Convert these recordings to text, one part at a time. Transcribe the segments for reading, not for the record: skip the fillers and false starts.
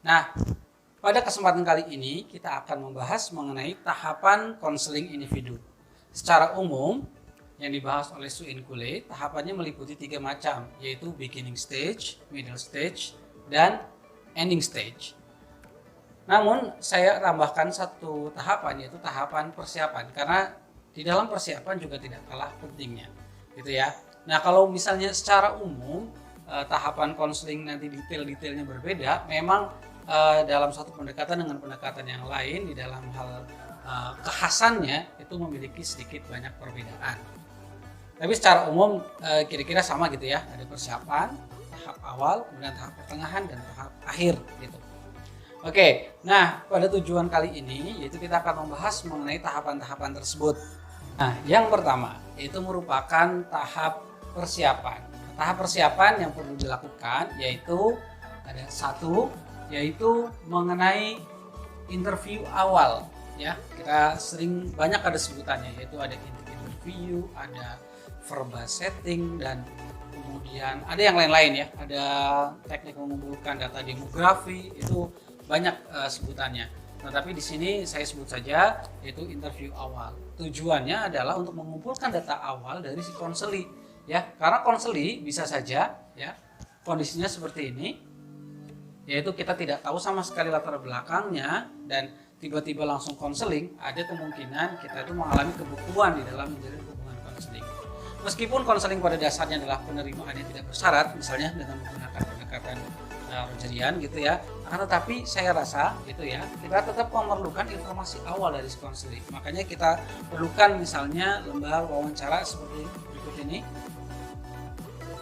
Nah, pada kesempatan kali ini kita akan membahas mengenai tahapan konseling individu. Secara umum, yang dibahas oleh Su In Kule, tahapannya meliputi 3 macam, yaitu beginning stage, middle stage, dan ending stage. Namun, saya tambahkan satu tahapan, yaitu tahapan persiapan, karena di dalam persiapan juga tidak kalah pentingnya, gitu ya. Nah, kalau misalnya secara umum tahapan konseling nanti detail-detailnya berbeda, memang dalam satu pendekatan dengan pendekatan yang lain di dalam hal kekhasannya itu memiliki sedikit banyak perbedaan. Tapi secara umum kira-kira sama gitu ya, ada persiapan, tahap awal, kemudian tahap pertengahan dan tahap akhir gitu. Oke, nah pada tujuan kali ini yaitu kita akan membahas mengenai tahapan-tahapan tersebut. Nah, yang pertama yaitu merupakan tahap persiapan. Tahap persiapan yang perlu dilakukan yaitu ada satu, yaitu mengenai interview awal ya. Kita sering banyak ada sebutannya, yaitu ada interview, ada verbal setting, dan kemudian ada yang lain-lain ya. Ada teknik mengumpulkan data demografi, itu banyak sebutannya. Nah, tapi di sini saya sebut saja yaitu interview awal. Tujuannya adalah untuk mengumpulkan data awal dari si konseli ya. Karena konseli bisa saja ya kondisinya seperti ini, yaitu kita tidak tahu sama sekali latar belakangnya dan tiba-tiba langsung konseling, ada kemungkinan kita itu mengalami kebukuan di dalam menjalin hubungan konseling. Meskipun konseling pada dasarnya adalah penerimaan yang tidak bersyarat, misalnya dengan menggunakan pendekatan Rogerian gitu ya, akan tetapi saya rasa gitu ya, kita tetap memerlukan informasi awal dari konseling. Makanya kita perlukan misalnya lembar wawancara seperti berikut ini.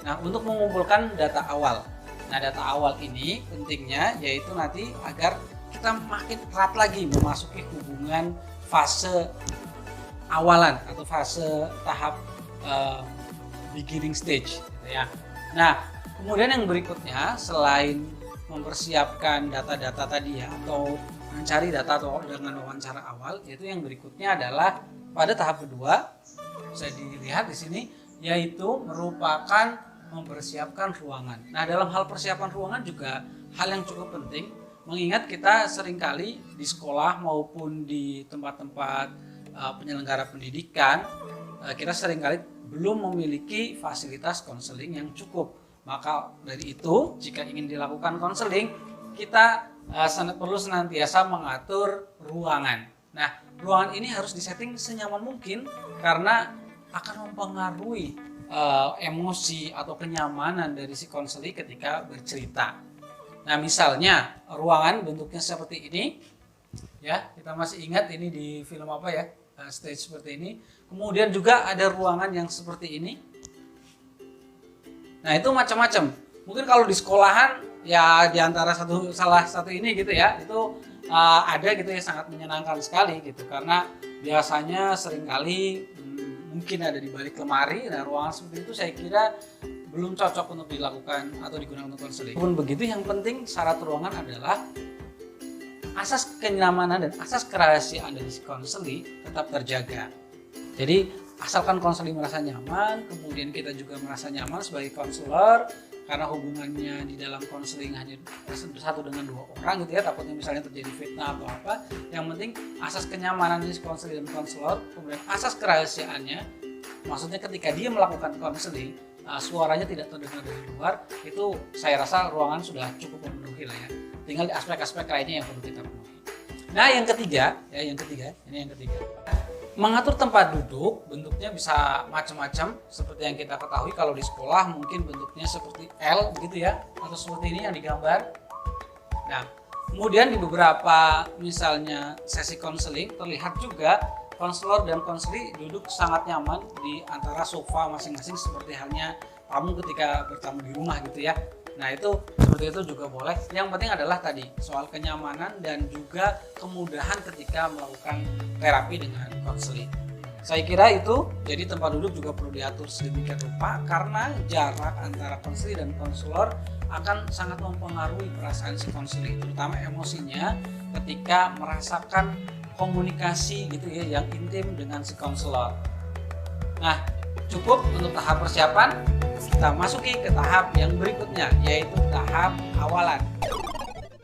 Nah, untuk mengumpulkan data awal. Nah, data awal ini pentingnya yaitu nanti agar kita makin erat lagi memasuki hubungan fase awalan atau fase tahap beginning stage gitu ya. Nah, kemudian yang berikutnya selain mempersiapkan data-data tadi ya, atau mencari data atau dengan wawancara awal, yaitu yang berikutnya adalah pada tahap kedua bisa dilihat di sini, yaitu merupakan mempersiapkan ruangan. Nah, dalam hal persiapan ruangan juga hal yang cukup penting, mengingat kita seringkali di sekolah maupun di tempat-tempat penyelenggara pendidikan, kita seringkali belum memiliki fasilitas konseling yang cukup. Maka dari itu, jika ingin dilakukan konseling, kita perlu senantiasa mengatur ruangan. Nah, ruangan ini harus disetting senyaman mungkin karena akan mempengaruhi emosi atau kenyamanan dari si konseli ketika bercerita. Nah, misalnya ruangan bentuknya seperti ini, ya kita masih ingat ini di film apa ya, stage seperti ini. Kemudian juga ada ruangan yang seperti ini. Nah, itu macam-macam. Mungkin kalau di sekolahan ya di antara salah satu ini gitu ya, itu ada gitu ya, sangat menyenangkan sekali gitu, karena biasanya seringkali mungkin ada di balik lemari. Nah, ruangan seperti itu saya kira belum cocok untuk dilakukan atau digunakan untuk konseling. Pun begitu, yang penting syarat ruangan adalah asas kenyamanan dan asas kerahasiaan dari si konseli tetap terjaga. Jadi asalkan konseli merasa nyaman, kemudian kita juga merasa nyaman sebagai konselor, karena hubungannya di dalam konseling hanya satu dengan 2 orang gitu ya, takutnya misalnya terjadi fitnah atau apa. Yang penting asas kenyamanan dari konseli dan konselor, kemudian asas kerahasiaannya, maksudnya ketika dia melakukan konseling suaranya tidak terdengar dari luar, itu saya rasa ruangan sudah cukup memenuhi lah ya. Tinggal di aspek-aspek lainnya yang perlu kita penuhi. Nah, yang ketiga, mengatur tempat duduk bentuknya bisa macam-macam. Seperti yang kita ketahui, kalau di sekolah mungkin bentuknya seperti L begitu ya, atau seperti ini yang digambar. Nah, kemudian di beberapa misalnya sesi konseling terlihat juga konselor dan konseli duduk sangat nyaman di antara sofa masing-masing, seperti halnya tamu ketika bertamu di rumah gitu ya. Nah, itu seperti itu juga boleh. Yang penting adalah tadi soal kenyamanan dan juga kemudahan ketika melakukan terapi dengan konseling. Saya kira itu. Jadi tempat duduk juga perlu diatur sedemikian rupa, karena jarak antara konseli dan konselor akan sangat mempengaruhi perasaan si konseli, terutama emosinya ketika merasakan komunikasi gitu ya yang intim dengan si konselor. Nah, cukup untuk tahap persiapan. Kita masuki ke tahap yang berikutnya, yaitu tahap awalan.